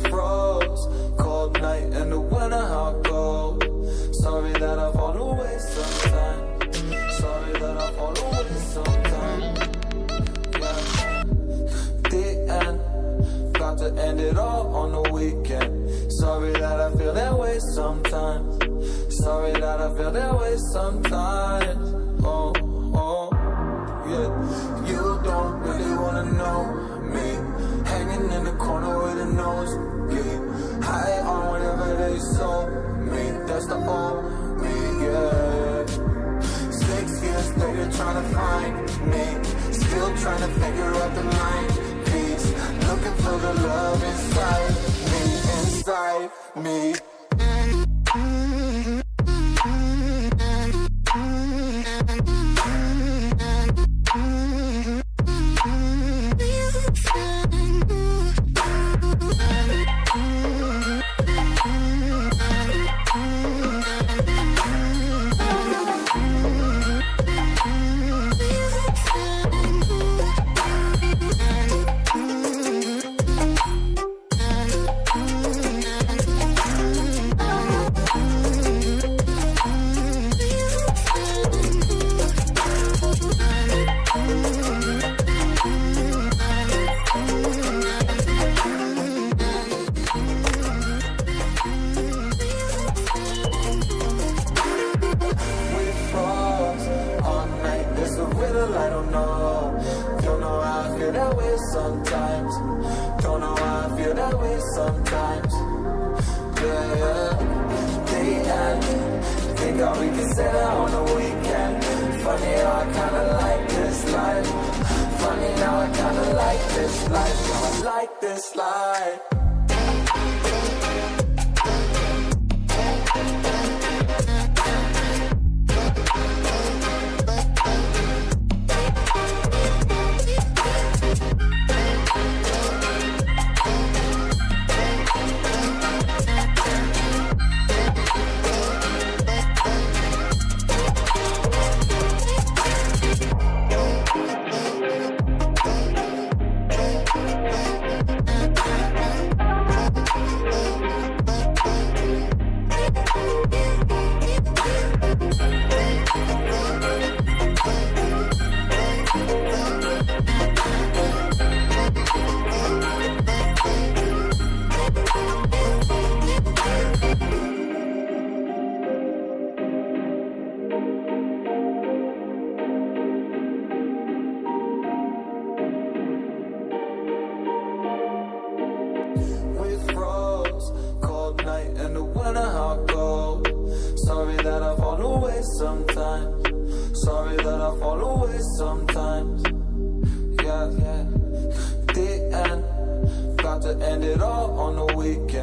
froze. Cold night in the winter, how cold. Sorry that I fall away sometimes. Sorry that I fall away sometimes. Yeah. The end. Got to end it all on the weekend. Sorry that I feel that way sometimes. Sorry that I feel that way sometimes. Oh, oh, yeah. You don't really wanna know me. Hanging in the corner with a nose bleed. High on whatever they sold me. That's the old me, yeah. 6 years later trying to find me. Still trying to figure out the mind piece. Looking for the love inside me, inside me. I don't know how I feel that way sometimes. Don't know how I feel that way sometimes. Yeah, yeah. The end. Think all we can say that on the weekend. Funny how I kinda like this life. Funny now I kinda like this life. Now I like this life. Sorry that I fall away sometimes. Sorry that I fall away sometimes. Yeah, yeah. The end. Got to end it all on the weekend.